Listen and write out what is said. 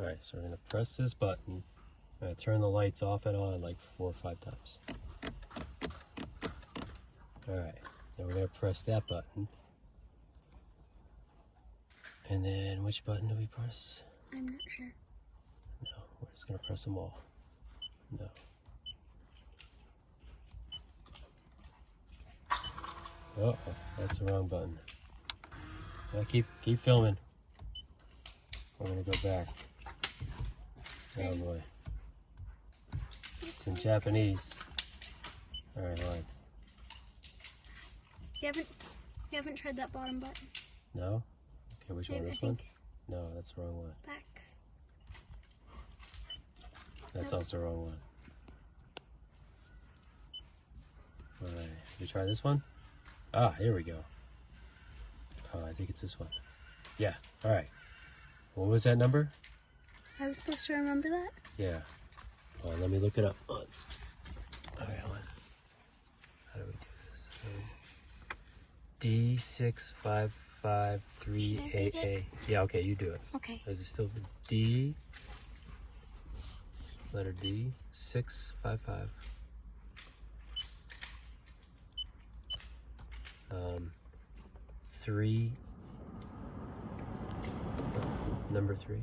Alright, so we're going to press this button. I'm going to turn the lights off and on like 4 or 5 times. Alright, now we're going to press that button. And then which button do we press? I'm not sure. No, we're just going to press them all. No. Uh-oh, that's the wrong button. Now keep filming. We're gonna go back. Oh boy. It's in Japanese. Alright, hold on. You haven't tried that bottom button. No? Okay, which one? This one? No, that's the wrong one. Back. That's also the wrong one. Alright, we try this one? Ah, here we go. Oh, I think it's this one. Yeah, alright. What was that number? I was supposed to remember that? Yeah. Oh, let me look it up. Alright, hold on. How do we do this? D6553AA. Yeah, okay, you do it. Okay. Is it still D? Letter D, 655. Three. Number 3.